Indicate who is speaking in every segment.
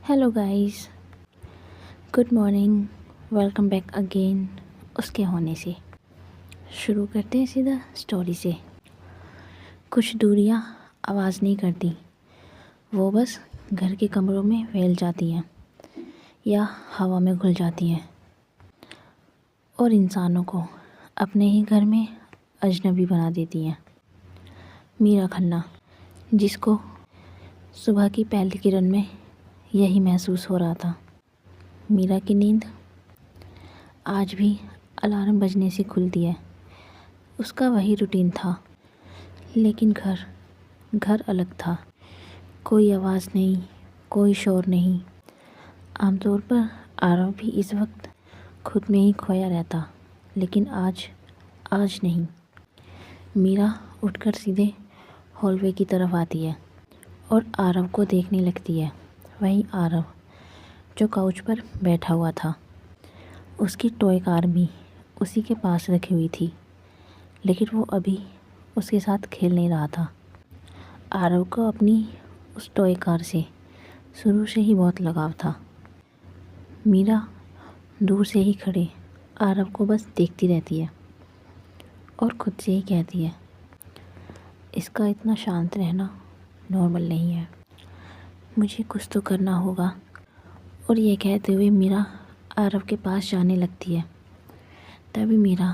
Speaker 1: Hello guys, good morning. Welcome back again. उसके होने से शुरू करते हैं सीधा स्टोरी से। कुछ दूरियां आवाज़ नहीं करती, वो बस घर के कमरों में फैल जाती हैं या हवा में घुल जाती हैं और इंसानों को अपने ही घर में अजनबी बना देती हैं। मीरा खन्ना, जिसको सुबह की पहली किरण में यही महसूस हो रहा था। मीरा की नींद आज भी अलार्म बजने से खुलती है। उसका वही रूटीन था, लेकिन घर अलग था। कोई आवाज़ नहीं, कोई शोर नहीं। आमतौर पर आरव भी इस वक्त खुद में ही खोया रहता, लेकिन आज नहीं। मीरा उठकर सीधे हॉलवे की तरफ आती है और आरव को देखने लगती है। वही आरव जो काउच पर बैठा हुआ था। उसकी टॉय कार भी उसी के पास रखी हुई थी, लेकिन वो अभी उसके साथ खेल नहीं रहा था। आरव को अपनी उस टॉय कार से शुरू से ही बहुत लगाव था। मीरा दूर से ही खड़े आरव को बस देखती रहती है और खुद से ही कहती है, इसका इतना शांत रहना नॉर्मल नहीं है, मुझे कुछ तो करना होगा। और ये कहते हुए मीरा आरव के पास जाने लगती है। तभी मीरा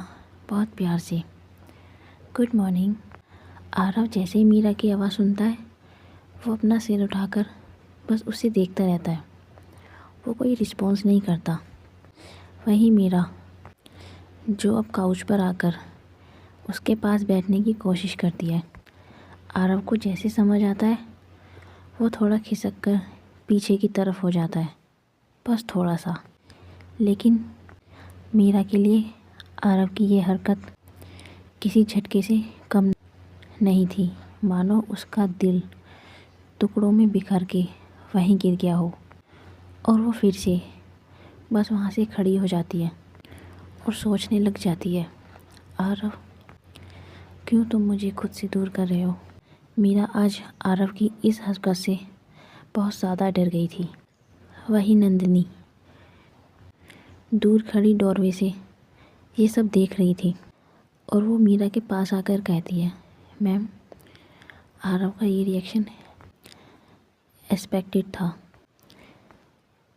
Speaker 1: बहुत प्यार से गुड मॉर्निंग। आरव जैसे ही मीरा की आवाज़ सुनता है, वो अपना सिर उठाकर बस उसे देखता रहता है। वो कोई रिस्पॉन्स नहीं करता। वहीं मीरा जो अब काउच पर आकर उसके पास बैठने की कोशिश करती है। आरव को जैसे समझ आता है, वो थोड़ा खिसक कर पीछे की तरफ हो जाता है, बस थोड़ा सा। लेकिन मीरा के लिए आरव की ये हरकत किसी झटके से कम नहीं थी। मानो उसका दिल टुकड़ों में बिखर के वहीं गिर गया हो और वो फिर से बस वहाँ से खड़ी हो जाती है और सोचने लग जाती है, आरव क्यों तुम मुझे खुद से दूर कर रहे हो। मीरा आज आरव की इस हरकत से बहुत ज़्यादा डर गई थी। वही नंदिनी दूर खड़ी डोरवे से ये सब देख रही थी और वो मीरा के पास आकर कहती है, मैम, आरव का ये रिएक्शन एक्सपेक्टेड था।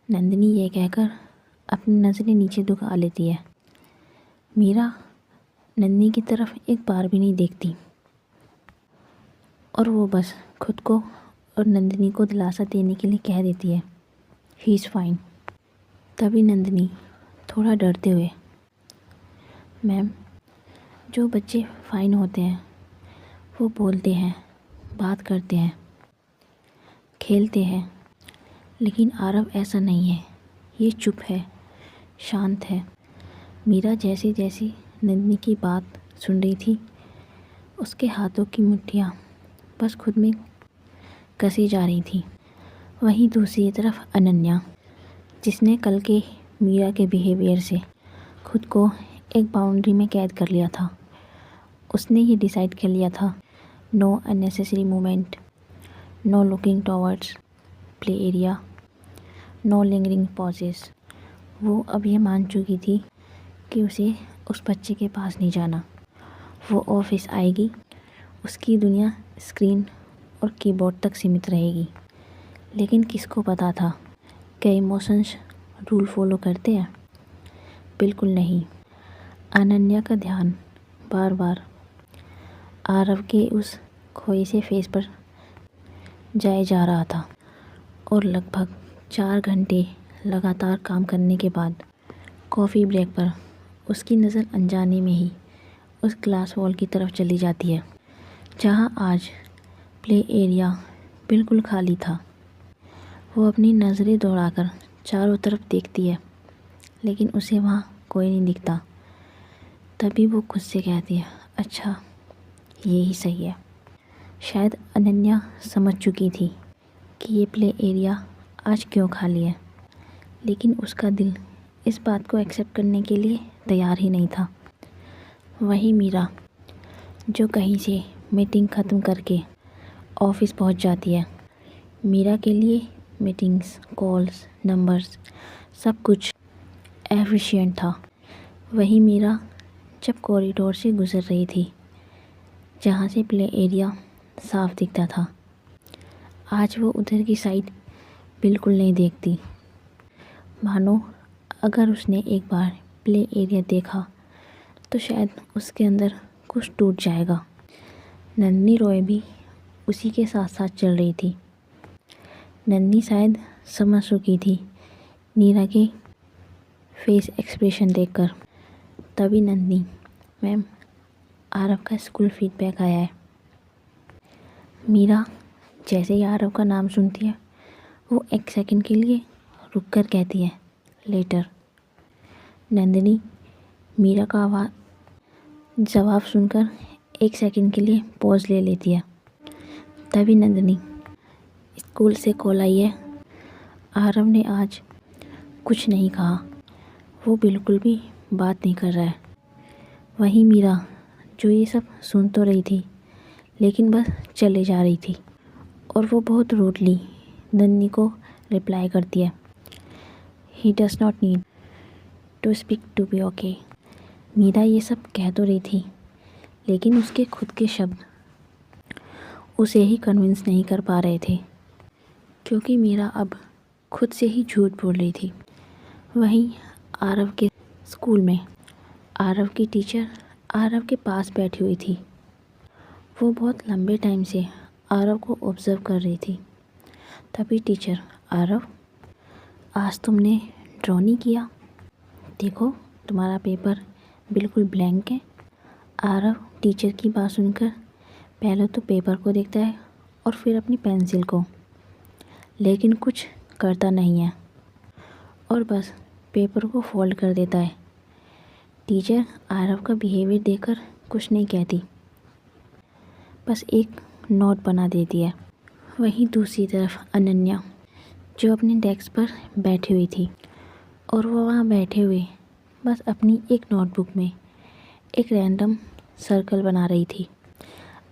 Speaker 1: नंदिनी ये कहकर अपनी नज़रें नीचे झुका लेती है। मीरा नंदिनी की तरफ एक बार भी नहीं देखती और वो बस खुद को और नंदिनी को दिलासा देने के लिए कह देती है, ही इज़ फाइन। तभी नंदिनी थोड़ा डरते हुए, मैम, जो बच्चे फाइन होते हैं वो बोलते हैं, बात करते हैं, खेलते हैं, लेकिन आरव ऐसा नहीं है। ये चुप है, शांत है। मीरा जैसे जैसे नंदिनी की बात सुन रही थी, उसके हाथों की मुट्ठियाँ बस खुद में कसी जा रही थी। वहीं दूसरी तरफ अनन्या, जिसने कल के मीरा के बिहेवियर से खुद को एक बाउंड्री में कैद कर लिया था। उसने ये डिसाइड कर लिया था, no unnecessary movement, no looking towards play area, no lingering pauses. वो अब ये मान चुकी थी कि उसे उस बच्चे के पास नहीं जाना। वो ऑफिस आएगी, उसकी दुनिया स्क्रीन और कीबोर्ड तक सीमित रहेगी। लेकिन किसको पता था कि इमोशंस रूल फॉलो करते हैं? बिल्कुल नहीं। अनन्या का ध्यान बार बार आरव के उस खोए से फेस पर जाए जा रहा था और लगभग 4 घंटे लगातार काम करने के बाद कॉफ़ी ब्रेक पर उसकी नज़र अनजाने में ही उस ग्लास वॉल की तरफ चली जाती है, जहाँ आज प्ले एरिया बिल्कुल खाली था। वो अपनी नज़रें दौड़ाकर चारों तरफ देखती है, लेकिन उसे वहाँ कोई नहीं दिखता। तभी वो खुद से कहती है, अच्छा, ये ही सही है। शायद अनन्या समझ चुकी थी कि ये प्ले एरिया आज क्यों खाली है, लेकिन उसका दिल इस बात को एक्सेप्ट करने के लिए तैयार ही नहीं था। वही मीरा, जो कहीं से मीटिंग ख़त्म करके ऑफिस पहुंच जाती है। मीरा के लिए मीटिंग्स, कॉल्स, नंबर्स, सब कुछ एफिशिएंट था। वहीं मीरा जब कॉरिडोर से गुज़र रही थी जहाँ से प्ले एरिया साफ दिखता था, आज वो उधर की साइड बिल्कुल नहीं देखती। मानो अगर उसने एक बार प्ले एरिया देखा तो शायद उसके अंदर कुछ टूट जाएगा। नन्ही रॉय भी उसी के साथ साथ चल रही थी। नन्ही शायद समझ चुकी थी नीरा के फेस एक्सप्रेशन देखकर। तभी नन्ही, मैम आरव का स्कूल फीडबैक आया है। मीरा जैसे ही आरव का नाम सुनती है वो एक सेकंड के लिए रुक कर कहती है, लेटर। नंदिनी मीरा का जवाब सुनकर एक सेकंड के लिए पॉज ले लेती है। तभी नंदिनी, स्कूल से कॉल आई है, आरव ने आज कुछ नहीं कहा, वो बिल्कुल भी बात नहीं कर रहा है। वहीं मीरा जो ये सब सुन तो रही थी लेकिन बस चले जा रही थी और वो बहुत रूडली नन्ही को रिप्लाई करती है, he does not need to speak to be okay. Meera ये सब कह तो रही थी लेकिन उसके खुद के शब्द उसे ही कन्विंस नहीं कर पा रहे थे, क्योंकि मीरा अब खुद से ही झूठ बोल रही थी। वहीं आरव के स्कूल में आरव की टीचर आरव के पास बैठी हुई थी। वो बहुत लंबे टाइम से आरव को ऑब्ज़र्व कर रही थी। तभी टीचर, आरव आज तुमने ड्रॉ नहीं किया, देखो तुम्हारा पेपर बिल्कुल ब्लैंक है। आरव टीचर की बात सुनकर पहले तो पेपर को देखता है और फिर अपनी पेंसिल को, लेकिन कुछ करता नहीं है और बस पेपर को फोल्ड कर देता है। टीचर आरव का बिहेवियर देखकर कुछ नहीं कहती, बस एक नोट बना देती है। वहीं दूसरी तरफ अनन्या जो अपने डेस्क पर बैठी हुई थी और वो वहाँ बैठे हुए बस अपनी एक नोटबुक में एक रैंडम सर्कल बना रही थी।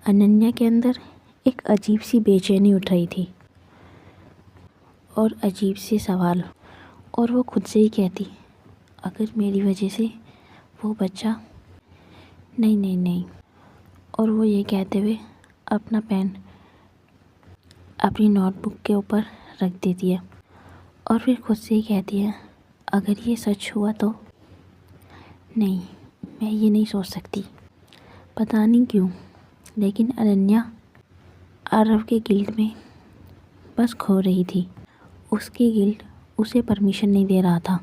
Speaker 1: अनन्या के अंदर एक अजीब सी बेचैनी उठ रही थी और अजीब से सवाल, और वो खुद से ही कहती, अगर मेरी वजह से वो बच्चा, नहीं नहीं नहीं। और वो ये कहते हुए अपना पेन अपनी नोटबुक के ऊपर रख देती है और फिर खुद से ही कहती है, अगर ये सच हुआ तो, नहीं मैं ये नहीं सोच सकती। पता नहीं क्यों लेकिन अनन्या आरव के गिल्ट में बस खो रही थी। उसकी गिल्ट उसे परमिशन नहीं दे रहा था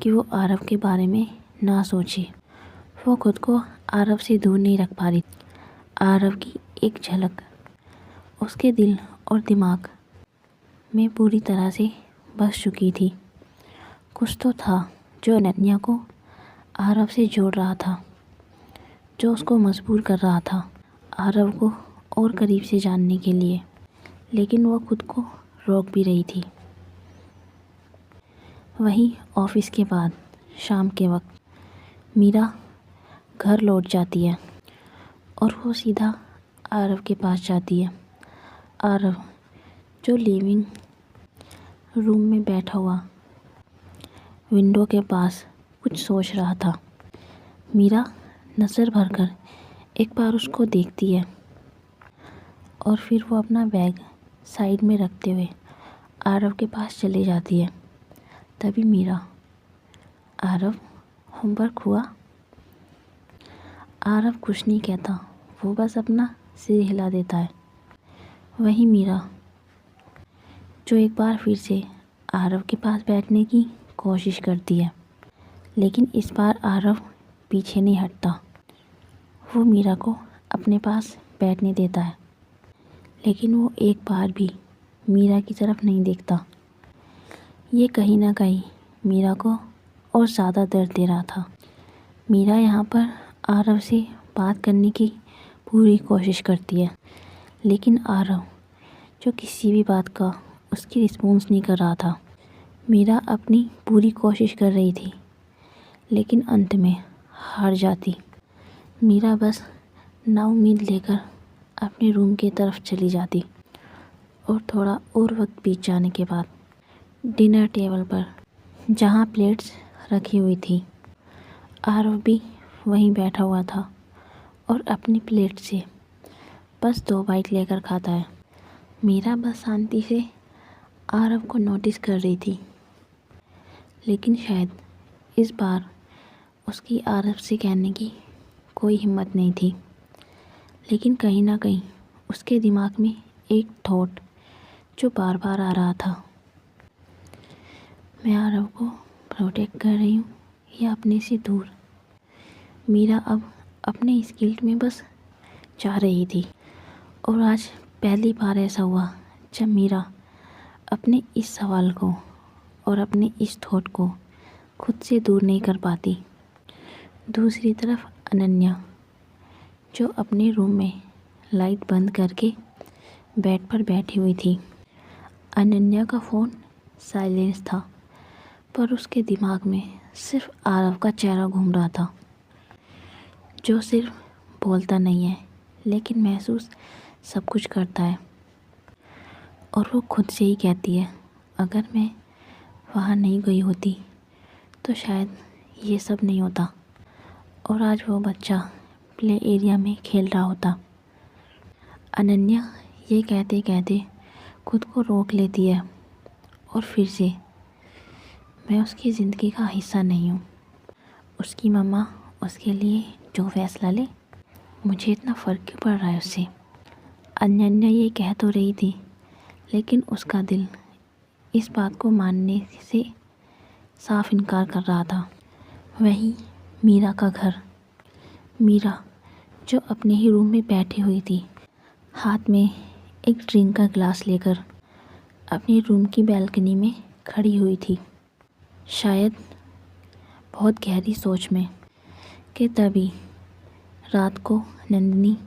Speaker 1: कि वो आरव के बारे में ना सोचे। वो खुद को आरव से दूर नहीं रख पा रही। आरव की एक झलक उसके दिल और दिमाग में पूरी तरह से बस चुकी थी। कुछ तो था जो अनन्या को आरव से जोड़ रहा था, जो उसको मजबूर कर रहा था आरव को और करीब से जानने के लिए, लेकिन वो खुद को रोक भी रही थी। वहीं ऑफिस के बाद शाम के वक्त मीरा घर लौट जाती है और वो सीधा आरव के पास जाती है। आरव जो लिविंग रूम में बैठा हुआ विंडो के पास कुछ सोच रहा था। मीरा नज़र भरकर एक बार उसको देखती है और फिर वो अपना बैग साइड में रखते हुए आरव के पास चली जाती है। तभी मीरा, आरव होमवर्क हुआ? आरव कुछ नहीं कहता, वो बस अपना सिर हिला देता है। वहीं मीरा जो एक बार फिर से आरव के पास बैठने की कोशिश करती है, लेकिन इस बार आरव पीछे नहीं हटता। वो मीरा को अपने पास बैठने देता है, लेकिन वो एक बार भी मीरा की तरफ नहीं देखता। ये कहीं ना कहीं मीरा को और ज़्यादा दर्द दे रहा था। मीरा यहाँ पर आरव से बात करने की पूरी कोशिश करती है, लेकिन आरव जो किसी भी बात का उसकी रिस्पॉन्स नहीं कर रहा था। मीरा अपनी पूरी कोशिश कर रही थी, लेकिन अंत में हार जाती। मीरा बस नाउम्मीद लेकर अपने रूम की तरफ चली जाती और थोड़ा और वक्त बीत जाने के बाद डिनर टेबल पर जहाँ प्लेट्स रखी हुई थी, आरव भी वहीं बैठा हुआ था और अपनी प्लेट से बस 2 बाइट लेकर खाता है। मीरा बस शांति से आरव को नोटिस कर रही थी, लेकिन शायद इस बार उसकी आरव से कहने की कोई हिम्मत नहीं थी। लेकिन कहीं ना कहीं उसके दिमाग में एक थॉट जो बार बार आ रहा था, मैं आरव को प्रोटेक्ट कर रही हूँ या अपने से दूर। मीरा अब अपने इस गिल्ट में बस जा रही थी और आज पहली बार ऐसा हुआ जब मीरा अपने इस सवाल को और अपने इस थॉट को खुद से दूर नहीं कर पाती। दूसरी तरफ अनन्या जो अपने रूम में लाइट बंद करके बेड पर बैठी हुई थी। अनन्या का फ़ोन साइलेंस था, पर उसके दिमाग में सिर्फ आरव का चेहरा घूम रहा था, जो सिर्फ बोलता नहीं है लेकिन महसूस सब कुछ करता है। और वो खुद से ही कहती है, अगर मैं वहाँ नहीं गई होती तो शायद ये सब नहीं होता और आज वो बच्चा प्ले एरिया में खेल रहा होता। अनन्या ये कहते कहते खुद को रोक लेती है और फिर से, मैं उसकी ज़िंदगी का हिस्सा नहीं हूँ। उसकी मम्मा उसके लिए जो फैसला ले, मुझे इतना फ़र्क क्यों पड़ रहा है उससे। अनन्या ये कह तो रही थी, लेकिन उसका दिल इस बात को मानने से साफ इनकार कर रहा था। वहीं मीरा का घर। मीरा जो अपने ही रूम में बैठी हुई थी, हाथ में एक ड्रिंक का ग्लास लेकर अपनी रूम की बालकनी में खड़ी हुई थी, शायद बहुत गहरी सोच में। कि तभी रात को नंदिनी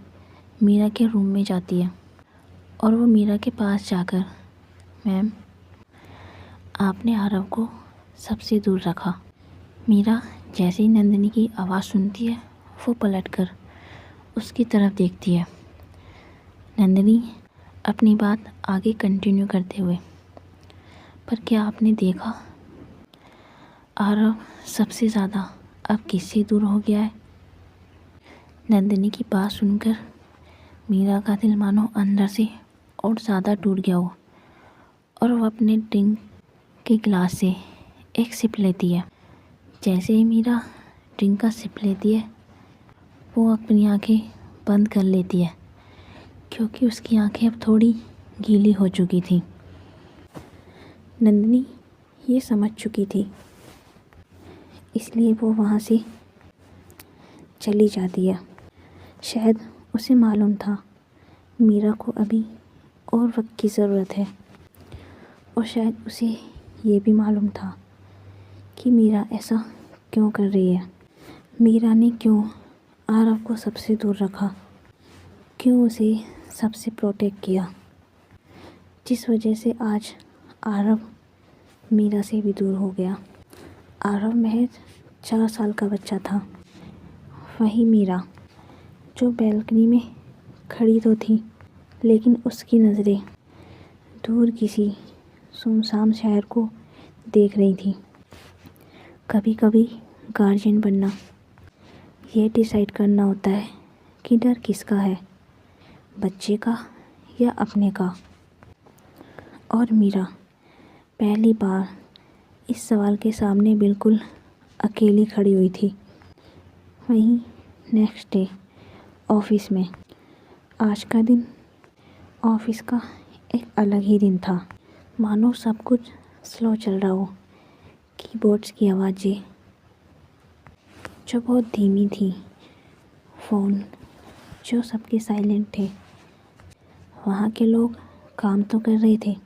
Speaker 1: मीरा के रूम में जाती है और वो मीरा के पास जाकर, मैम आपने आरव को सबसे दूर रखा। मीरा जैसे ही नंदिनी की आवाज़ सुनती है, वो पलटकर उसकी तरफ देखती है। नंदिनी अपनी बात आगे कंटिन्यू करते हुए, पर क्या आपने देखा आरव सबसे ज़्यादा अब किससे दूर हो गया है। नंदिनी की बात सुनकर मीरा का दिल मानो अंदर से और ज़्यादा टूट गया हो और वो अपने ड्रिंक के गिलास से एक सिप लेती है। जैसे ही मीरा ड्रिंक का सिप लेती है, वो अपनी आंखें बंद कर लेती है, क्योंकि उसकी आंखें अब थोड़ी गीली हो चुकी थी। नंदिनी ये समझ चुकी थी, इसलिए वो वहाँ से चली जाती है। शायद उसे मालूम था मीरा को अभी और वक्त की ज़रूरत है, और शायद उसे ये भी मालूम था कि मीरा ऐसा क्यों कर रही है। मीरा ने क्यों आरव को सबसे दूर रखा, क्यों उसे सबसे प्रोटेक्ट किया, जिस वजह से आज आरव मीरा से भी दूर हो गया। आरव महज 4 साल का बच्चा था। वही मीरा जो बैल्कनी में खड़ी तो थी, लेकिन उसकी नज़रें दूर किसी सुनसान शहर को देख रही थी। कभी कभी गार्जियन बनना ये डिसाइड करना होता है कि डर किसका है, बच्चे का या अपने का। और मीरा पहली बार इस सवाल के सामने बिल्कुल अकेली खड़ी हुई थी। वहीं नेक्स्ट डे ऑफिस में, आज का दिन ऑफिस का एक अलग ही दिन था। मानो सब कुछ स्लो चल रहा हो। कीबोर्ड्स की आवाज़ें जो बहुत धीमी थी, फ़ोन जो सबके साइलेंट थे। वहाँ के लोग काम तो कर रहे थे,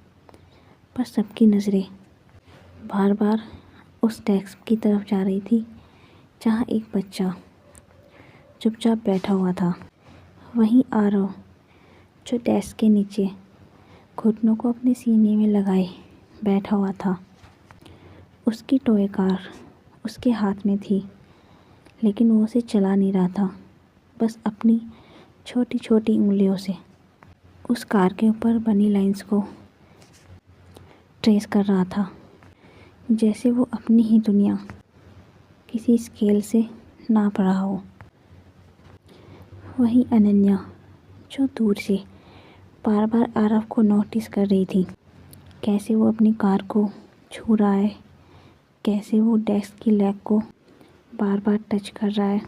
Speaker 1: पर सबकी नज़रें बार बार उस डेस्क की तरफ जा रही थी जहाँ एक बच्चा चुपचाप बैठा हुआ था। वहीं आरव जो डेस्क के नीचे घुटनों को अपने सीने में लगाए बैठा हुआ था। उसकी टॉय कार उसके हाथ में थी, लेकिन वो उसे चला नहीं रहा था, बस अपनी छोटी छोटी उंगलियों से उस कार के ऊपर बनी लाइंस को ट्रेस कर रहा था, जैसे वो अपनी ही दुनिया किसी स्केल से नाप रहा हो। वहीं अनन्या, जो दूर से बार बार आरव को नोटिस कर रही थी, कैसे वो अपनी कार को छू रहा है, कैसे वो डेस्क की लेग को बार बार टच कर रहा है।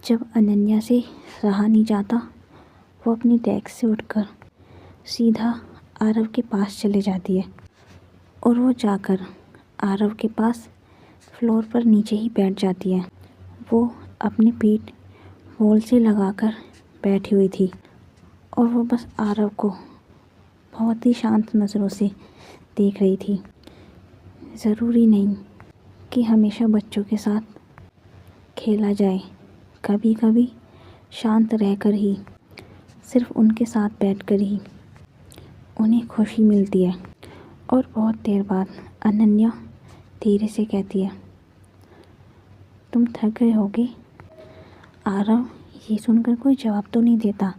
Speaker 1: जब अनन्या से रहा नहीं जाता, वो अपनी डेस्क से उठकर सीधा आरव के पास चले जाती है और वो जाकर आरव के पास फ्लोर पर नीचे ही बैठ जाती है। वो अपनी पीठ वॉल से लगाकर बैठी हुई थी और वो बस आरव को बहुत ही शांत नज़रों से देख रही थी। ज़रूरी नहीं कि हमेशा बच्चों के साथ खेला जाए, कभी कभी शांत रहकर ही, सिर्फ उनके साथ बैठकर ही उन्हें खुशी मिलती है। और बहुत देर बाद अनन्या धीरे से कहती है, तुम थक गए होगे। आरव ये सुनकर कोई जवाब तो नहीं देता,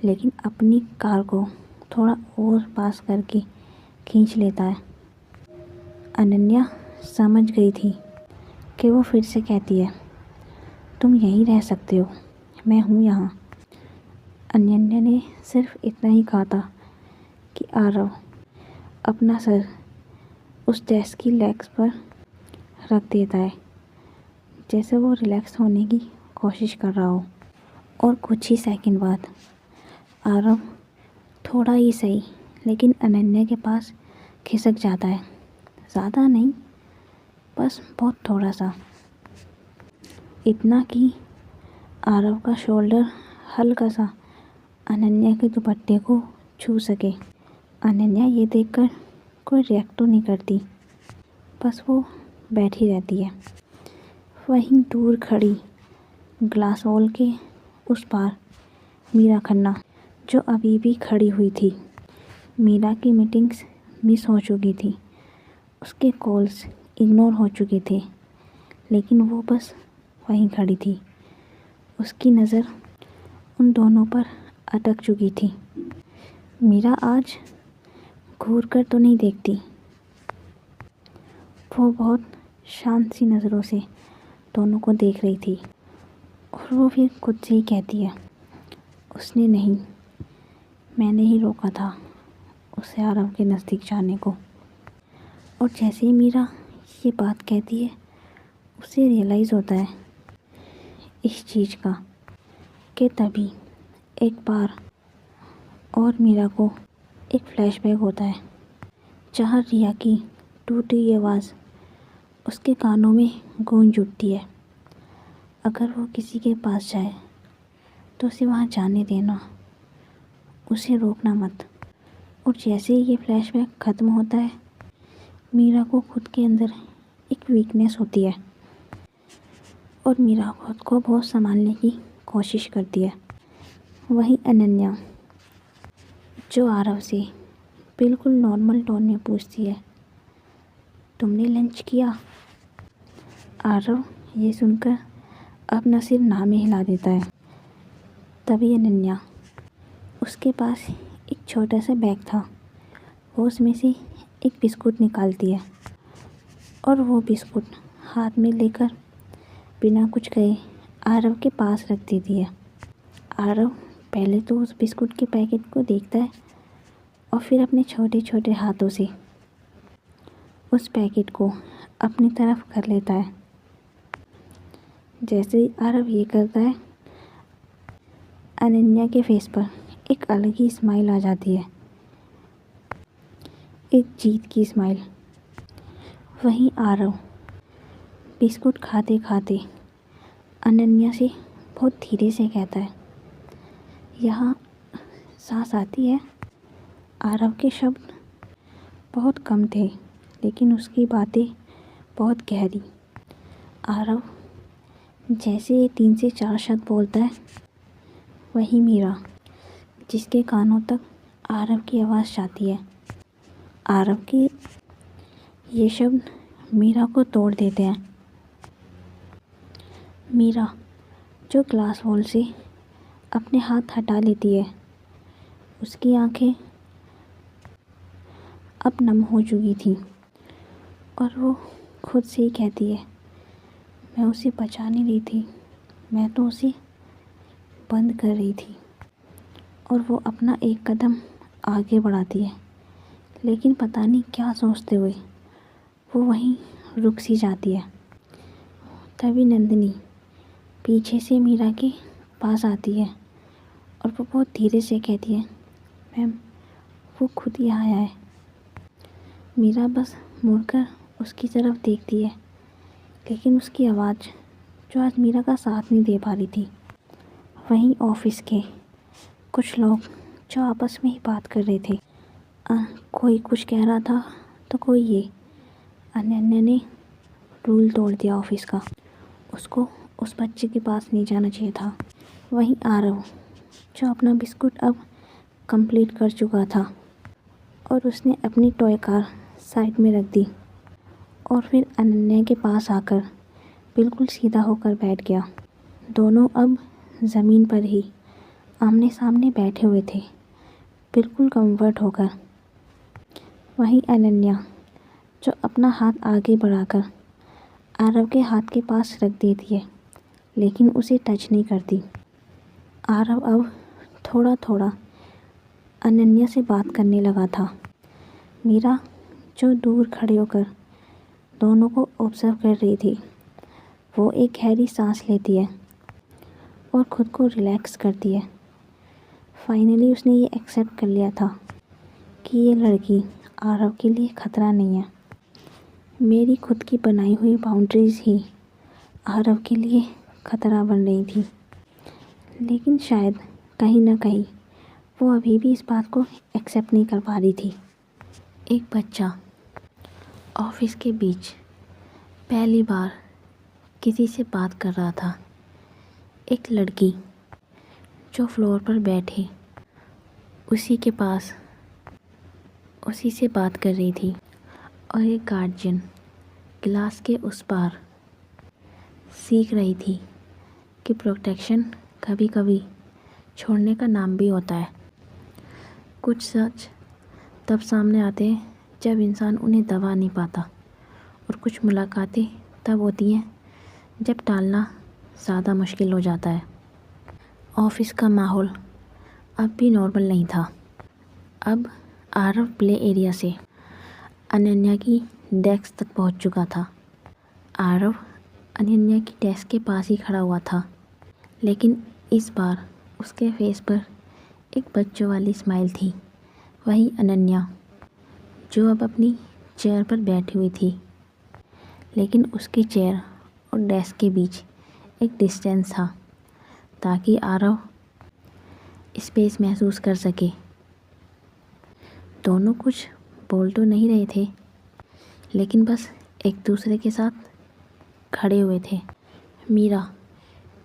Speaker 1: लेकिन अपनी कार को थोड़ा और पास करके खींच लेता है। अनन्या समझ गई थी कि वो फिर से कहती है, तुम यहीं रह सकते हो, मैं हूँ यहाँ। अनन्या ने सिर्फ इतना ही कहा था कि आरव अपना सर उस डेस्क की लेग्स पर रख देता है, जैसे वो रिलैक्स होने की कोशिश कर रहा हो। और कुछ ही सेकंड बाद आरव थोड़ा ही सही, लेकिन अनन्या के पास खिसक जाता है। ज़्यादा नहीं, बस बहुत थोड़ा सा, इतना कि आरव का शोल्डर हल्का सा अनन्या के दुपट्टे को छू सके। अनन्या ये देखकर कोई रिएक्ट तो नहीं करती, बस वो बैठी रहती है। वहीं दूर खड़ी ग्लास वॉल के उस पार मीरा खन्ना, जो अभी भी खड़ी हुई थी। मीरा की मीटिंग्स मिस हो चुकी थी, उसके कॉल्स इग्नोर हो चुके थे, लेकिन वो बस वहीं खड़ी थी। उसकी नज़र उन दोनों पर अटक चुकी थी। मीरा आज घूर कर तो नहीं देखती, वो बहुत शांत सी नज़रों से दोनों को देख रही थी। और वो फिर खुद से ही कहती है, उसने नहीं, मैंने ही रोका था उसे आरव के नज़दीक जाने को। और जैसे ही मीरा ये बात कहती है, उसे रियलाइज़ होता है इस चीज़ का, कि तभी एक बार और मीरा को एक फ्लैशबैक होता है, जहाँ रिया की टूटी हुई आवाज़ उसके कानों में गूंज उठती है। अगर वो किसी के पास जाए तो उसे वहाँ जाने देना, उसे रोकना मत। और जैसे ही ये फ्लैशबैक ख़त्म होता है, मीरा को खुद के अंदर एक वीकनेस होती है और मीरा खुद को बहुत संभालने की कोशिश करती है। वहीं अनन्या, जो आरव से बिल्कुल नॉर्मल टोन में पूछती है, तुमने लंच किया? आरव ये सुनकर अपना सिर ना में हिला देता है। तभी अनन्या, उसके पास एक छोटा सा बैग था, वो उसमें से एक बिस्कुट निकालती है और वो बिस्कुट हाथ में लेकर बिना कुछ कहे आरव के पास रख देती है। आरव पहले तो उस बिस्कुट के पैकेट को देखता है और फिर अपने छोटे छोटे हाथों से उस पैकेट को अपनी तरफ कर लेता है। जैसे ही आरव ये करता है, अनन्या के फेस पर एक अलग ही स्माइल आ जाती है, एक जीत की स्माइल। वहीं आरव बिस्कुट खाते खाते अनन्या से बहुत धीरे से कहता है, यहाँ सांस आती है। आरव के शब्द बहुत कम थे, लेकिन उसकी बातें बहुत गहरी। आरव जैसे ये 3 से 4 शब्द बोलता है, वहीं मीरा, जिसके कानों तक आरव की आवाज़ जाती है, आरव के ये शब्द मीरा को तोड़ देते हैं। मीरा, जो ग्लास वॉल से अपने हाथ हटा लेती है, उसकी आंखें अब नम हो चुकी थी और वो खुद से ही कहती है, मैं उसे बचा नहीं रही थी, मैं तो उसे बंद कर रही थी। और वो अपना एक कदम आगे बढ़ाती है, लेकिन पता नहीं क्या सोचते हुए वो वहीं रुक सी जाती है। तभी नंदिनी पीछे से मीरा के पास आती है और वो बहुत धीरे से कहती है, मैम वो खुद यहाँ आया है। मीरा बस मुड़कर उसकी तरफ देखती है, लेकिन उसकी आवाज़ जो आज मीरा का साथ नहीं दे पा रही थी। वहीं ऑफिस के कुछ लोग जो आपस में ही बात कर रहे थे, कोई कुछ कह रहा था तो कोई ये। अनन्या ने रूल तोड़ दिया ऑफिस का, उसको उस बच्चे के पास नहीं जाना चाहिए था। वहीं आरव जो अपना बिस्कुट अब कंप्लीट कर चुका था और उसने अपनी टॉय कार साइड में रख दी और फिर अनन्या के पास आकर बिल्कुल सीधा होकर बैठ गया। दोनों अब ज़मीन पर ही आमने सामने बैठे हुए थे, बिल्कुल कंफर्ट होकर। वहीं अनन्या जो अपना हाथ आगे बढ़ाकर आरव के हाथ के पास रख देती है, लेकिन उसे टच नहीं करती। आरव अब थोड़ा थोड़ा अनन्या से बात करने लगा था। मीरा जो दूर खड़े होकर दोनों को ऑब्जर्व कर रही थी, वो एक गहरी सांस लेती है और ख़ुद को रिलैक्स करती है। फाइनली उसने ये एक्सेप्ट कर लिया था कि ये लड़की आरव के लिए ख़तरा नहीं है। मेरी खुद की बनाई हुई बाउंड्रीज़ ही आरव के लिए ख़तरा बन रही थी। लेकिन शायद कहीं ना कहीं वो अभी भी इस बात को एक्सेप्ट नहीं कर पा रही थी। एक बच्चा ऑफिस के बीच पहली बार किसी से बात कर रहा था। एक लड़की जो फ्लोर पर बैठी उसी के पास उसी से बात कर रही थी और एक गार्जियन गिलास के उस पार सीख रही थी कि प्रोटेक्शन कभी कभी छोड़ने का नाम भी होता है। कुछ सच तब सामने आते हैं जब इंसान उन्हें दबा नहीं पाता, और कुछ मुलाकातें तब होती हैं जब टालना ज़्यादा मुश्किल हो जाता है। ऑफिस का माहौल अब भी नॉर्मल नहीं था। अब आरव प्ले एरिया से अनन्या की डेस्क तक पहुंच चुका था। आरव अनन्या की डेस्क के पास ही खड़ा हुआ था, लेकिन इस बार उसके फेस पर एक बच्चों वाली स्माइल थी। वहीं अनन्या जो अब अपनी चेयर पर बैठी हुई थी, लेकिन उसकी चेयर और डेस्क के बीच एक डिस्टेंस था ताकि आरव स्पेस महसूस कर सके। दोनों कुछ बोल तो नहीं रहे थे, लेकिन बस एक दूसरे के साथ खड़े हुए थे। मीरा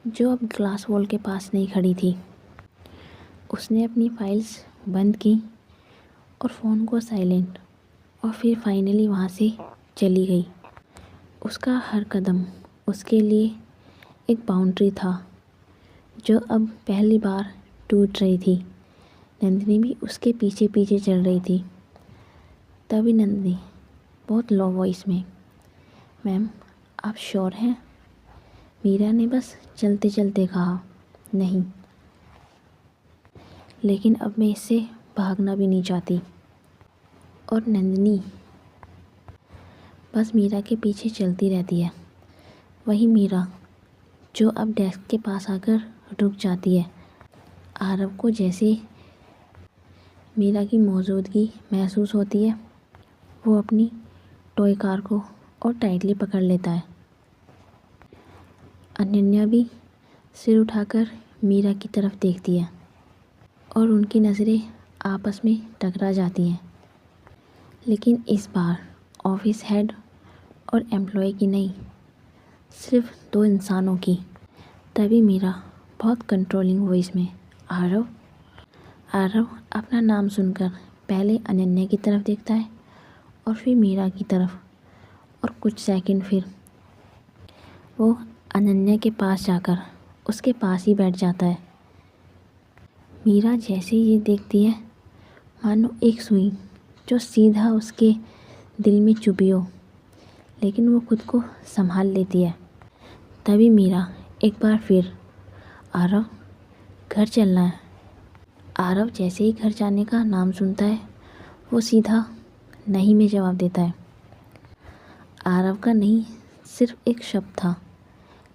Speaker 1: जो अब ग्लास वॉल के पास नहीं खड़ी थी, उसने अपनी फाइल्स बंद की और फ़ोन को साइलेंट, और फिर फाइनली वहाँ से चली गई। उसका हर कदम उसके लिए एक बाउंड्री था जो अब पहली बार टूट रही थी। नंदिनी भी उसके पीछे पीछे चल रही थी। तभी नंदिनी बहुत लो वॉइस में, मैम आप श्योर हैं? मीरा ने बस चलते चलते कहा, नहीं, लेकिन अब मैं इससे भागना भी नहीं चाहती। और नंदिनी बस मीरा के पीछे चलती रहती है। वही मीरा जो अब डेस्क के पास आकर रुक जाती है। आरव को जैसे मीरा की मौजूदगी महसूस होती है, वो अपनी टॉय कार को और टाइटली पकड़ लेता है। अनन्या भी सिर उठाकर मीरा की तरफ देखती है और उनकी नज़रें आपस में टकरा जाती हैं। लेकिन इस बार ऑफिस हेड और एम्प्लॉय की नहीं, सिर्फ दो इंसानों की। तभी मीरा बहुत कंट्रोलिंग वॉइस में, आरव आरव अपना नाम सुनकर पहले अनन्या की तरफ देखता है और फिर मीरा की तरफ, और कुछ सेकंड फिर वो अनन्या के पास जाकर उसके पास ही बैठ जाता है। मीरा जैसे ये देखती है मानो एक सुई जो सीधा उसके दिल में चुभी हो, लेकिन वो खुद को संभाल लेती है। तभी मीरा एक बार फिर, आरव घर चलना है। आरव जैसे ही घर जाने का नाम सुनता है वो सीधा नहीं में जवाब देता है। आरव का नहीं सिर्फ एक शब्द था,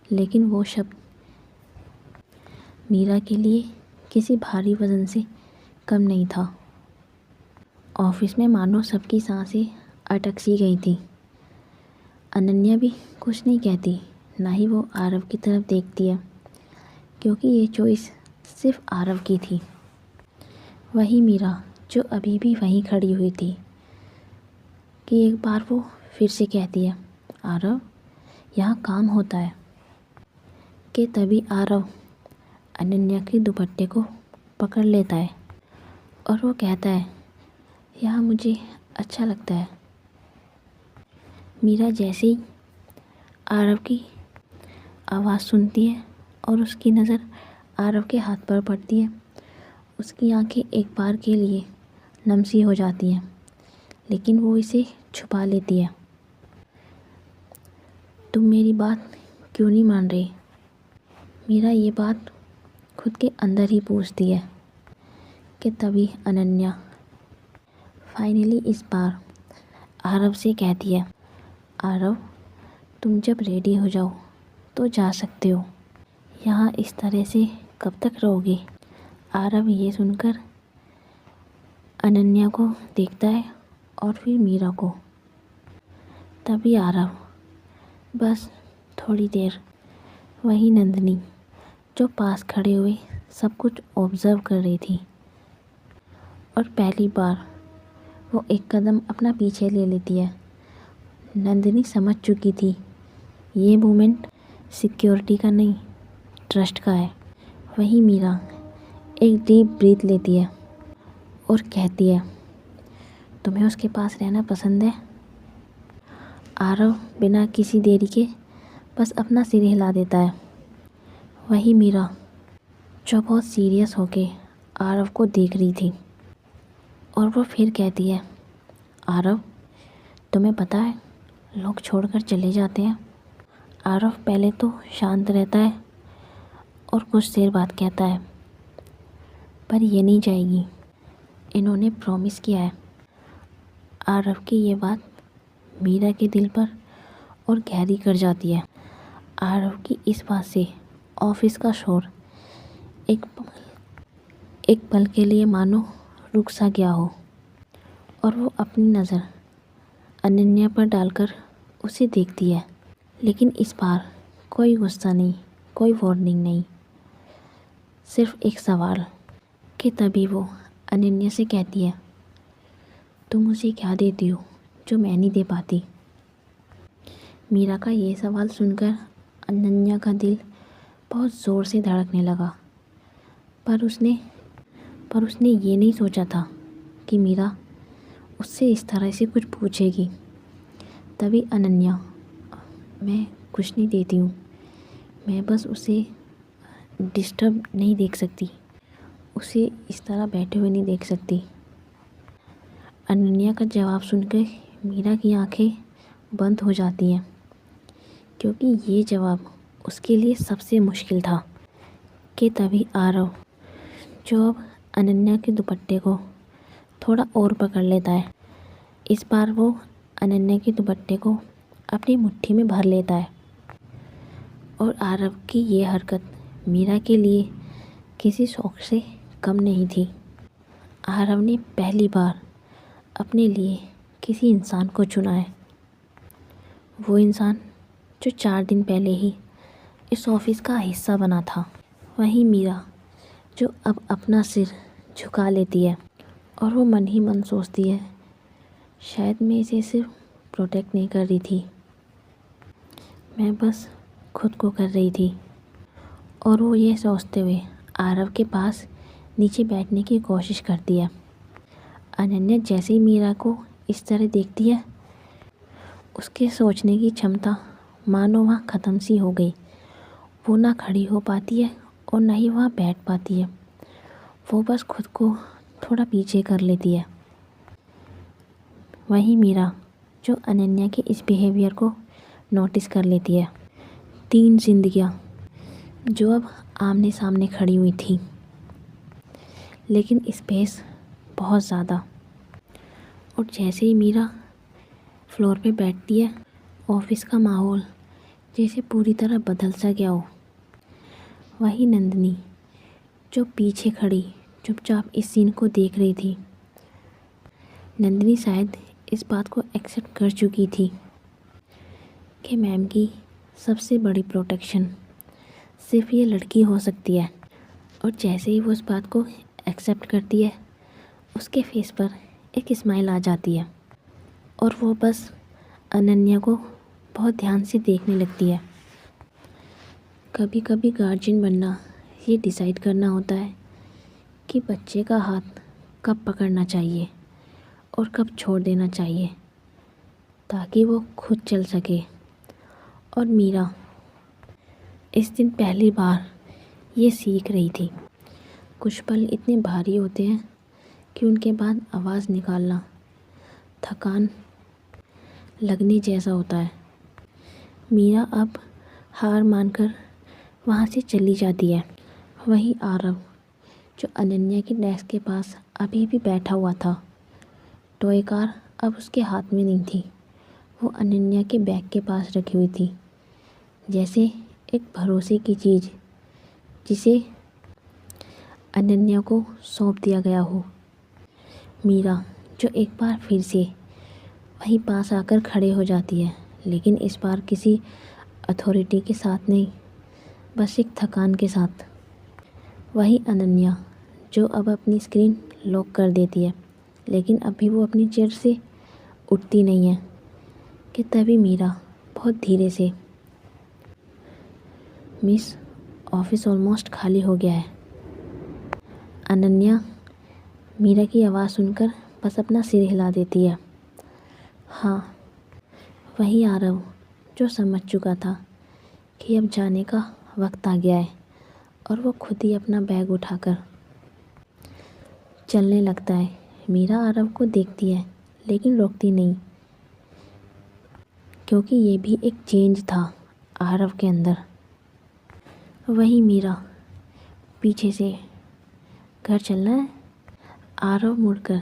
Speaker 1: लेकिन वो शब्द मीरा के लिए किसी भारी वजन से कम नहीं था। ऑफिस में मानो सबकी सांसें अटक सी गई थी। अनन्या भी कुछ नहीं कहती, ना ही वो आरव की तरफ देखती है, क्योंकि ये चॉइस सिर्फ आरव की थी। वही मीरा जो अभी भी वहीं खड़ी हुई थी कि एक बार वो फिर से कहती है, आरव यहाँ काम होता है। कि तभी आरव अनन्या के दुपट्टे को पकड़ लेता है और वो कहता है, यहाँ मुझे अच्छा लगता है। मीरा जैसे ही आरव की आवाज़ सुनती है और उसकी नज़र आरव के हाथ पर पड़ती है, उसकी आंखें एक बार के लिए नम सी हो जाती हैं, लेकिन वो इसे छुपा लेती है। तुम मेरी बात क्यों नहीं मान रही? मीरा ये बात खुद के अंदर ही पूछती है। कि तभी अनन्या फाइनली इस बार आरव से कहती है, आरव तुम जब रेडी हो जाओ तो जा सकते हो। यहाँ इस तरह से कब तक रहोगे? आरव ये सुनकर अनन्या को देखता है और फिर मीरा को। तभी आरव, बस थोड़ी देर। वही नंदिनी जो पास खड़े हुए सब कुछ ऑब्ज़र्व कर रही थी और पहली बार वो एक कदम अपना पीछे ले लेती है। नंदिनी समझ चुकी थी ये मोमेंट सिक्योरिटी का नहीं, ट्रस्ट का है। वहीं मीरा एक डीप ब्रीथ लेती है और कहती है, तुम्हें उसके पास रहना पसंद है? आरव बिना किसी देरी के बस अपना सिर हिला देता है। वही मीरा जो बहुत सीरियस होके आरव को देख रही थी और वो फिर कहती है, आरव तुम्हें पता है लोग छोड़कर चले जाते हैं। आरव पहले तो शांत रहता है और कुछ देर बाद कहता है, पर ये नहीं जाएगी, इन्होंने प्रॉमिस किया है। आरव की ये बात मीरा के दिल पर और गहरी कर जाती है। आरव की इस बात से ऑफिस का शोर एक पल के लिए मानो रुक सा गया हो और वो अपनी नज़र अनन्या पर डालकर उसे देखती है। लेकिन इस बार कोई गुस्सा नहीं, कोई वार्निंग नहीं, सिर्फ एक सवाल। कि तभी वो अनन्या से कहती है, तुम मुझे क्या देती हो जो मैं नहीं दे पाती? मीरा का ये सवाल सुनकर अनन्या का दिल बहुत ज़ोर से धड़कने लगा, पर उसने ये नहीं सोचा था कि मीरा उससे इस तरह से कुछ पूछेगी। तभी अनन्या, मैं कुछ नहीं देती हूँ, मैं बस उसे डिस्टर्ब नहीं देख सकती, उसे इस तरह बैठे हुए नहीं देख सकती। अनन्या का जवाब सुनकर मीरा की आंखें बंद हो जाती हैं, क्योंकि ये जवाब उसके लिए सबसे मुश्किल था। कि तभी आरव जो अब अनन्या के दुपट्टे को थोड़ा और पकड़ लेता है। इस बार वो अनन्या के दुपट्टे को अपनी मुट्ठी में भर लेता है और आरव की ये हरकत मीरा के लिए किसी शौक से कम नहीं थी। आरव ने पहली बार अपने लिए किसी इंसान को चुना है, वो इंसान जो 4 दिन पहले ही इस ऑफिस का हिस्सा बना था। वहीं मीरा जो अब अपना सिर झुका लेती है और वो मन ही मन सोचती है, शायद मैं इसे सिर्फ प्रोटेक्ट नहीं कर रही थी, मैं बस खुद को कर रही थी। और वो ये सोचते हुए आरव के पास नीचे बैठने की कोशिश करती है। अनन्या जैसे ही मीरा को इस तरह देखती है, उसके सोचने की क्षमता मानो वहाँ ख़त्म सी हो गई। वो ना खड़ी हो पाती है और ना ही वहाँ बैठ पाती है। वो बस खुद को थोड़ा पीछे कर लेती है। वहीं मीरा जो अनन्या के इस बिहेवियर को नोटिस कर लेती है। 3 जिंदगियां जो अब आमने सामने खड़ी हुई थी, लेकिन स्पेस बहुत ज़्यादा। और जैसे ही मीरा फ्लोर पे बैठती है, ऑफिस का माहौल जैसे पूरी तरह बदल सा गया हो। वही नंदिनी जो पीछे खड़ी चुपचाप इस सीन को देख रही थी। नंदिनी शायद इस बात को एक्सेप्ट कर चुकी थी कि मैम की सबसे बड़ी प्रोटेक्शन सिर्फ ये लड़की हो सकती है। और जैसे ही वो इस बात को एक्सेप्ट करती है, उसके फेस पर एक स्माइल आ जाती है और वो बस अनन्या को बहुत ध्यान से देखने लगती है। कभी कभी गार्जियन बनना ये डिसाइड करना होता है कि बच्चे का हाथ कब पकड़ना चाहिए और कब छोड़ देना चाहिए, ताकि वो खुद चल सके। और मीरा इस दिन पहली बार ये सीख रही थी। कुछ पल इतने भारी होते हैं कि उनके बाद आवाज़ निकालना थकान लगने जैसा होता है। मीरा अब हार मानकर वहाँ से चली जाती है। वहीं आरव जो अनन्या की डेस्क के पास अभी भी बैठा हुआ था, टॉय कार अब उसके हाथ में नहीं थी, वो अनन्या के बैग के पास रखी हुई थी, जैसे एक भरोसे की चीज़ जिसे अनन्या को सौंप दिया गया हो। मीरा जो एक बार फिर से वहीं पास आकर खड़े हो जाती है, लेकिन इस बार किसी अथॉरिटी के साथ नहीं, बस एक थकान के साथ। वहीं अनन्या जो अब अपनी स्क्रीन लॉक कर देती है, लेकिन अभी वो अपनी चेयर से उठती नहीं है कि तभी मीरा बहुत धीरे से, मिस, ऑफिस ऑलमोस्ट खाली हो गया है। अनन्या मीरा की आवाज़ सुनकर बस अपना सिर हिला देती है। हाँ, वही आरव जो समझ चुका था कि अब जाने का वक्त आ गया है, और वो खुद ही अपना बैग उठाकर चलने लगता है। मीरा आरव को देखती है लेकिन रोकती नहीं, क्योंकि ये भी एक चेंज था आरव के अंदर। वही मीरा पीछे से, घर चलना है? आरव मुड़कर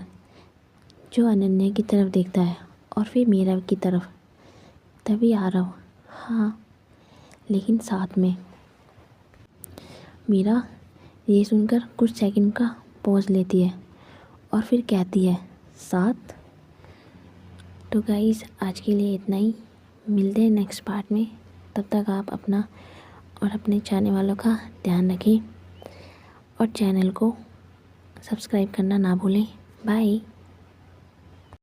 Speaker 1: जो अनन्या की तरफ देखता है और फिर मीरा की तरफ। तभी आरव, हाँ, लेकिन साथ में। मीरा ये सुनकर कुछ सेकंड का पॉज लेती है और फिर कहती है, साथ। तो गाइस, आज के लिए इतना ही। मिलते हैं नेक्स्ट पार्ट में। तब तक आप अपना और अपने चाहने वालों का ध्यान रखें और चैनल को सब्सक्राइब करना ना भूलें। बाय।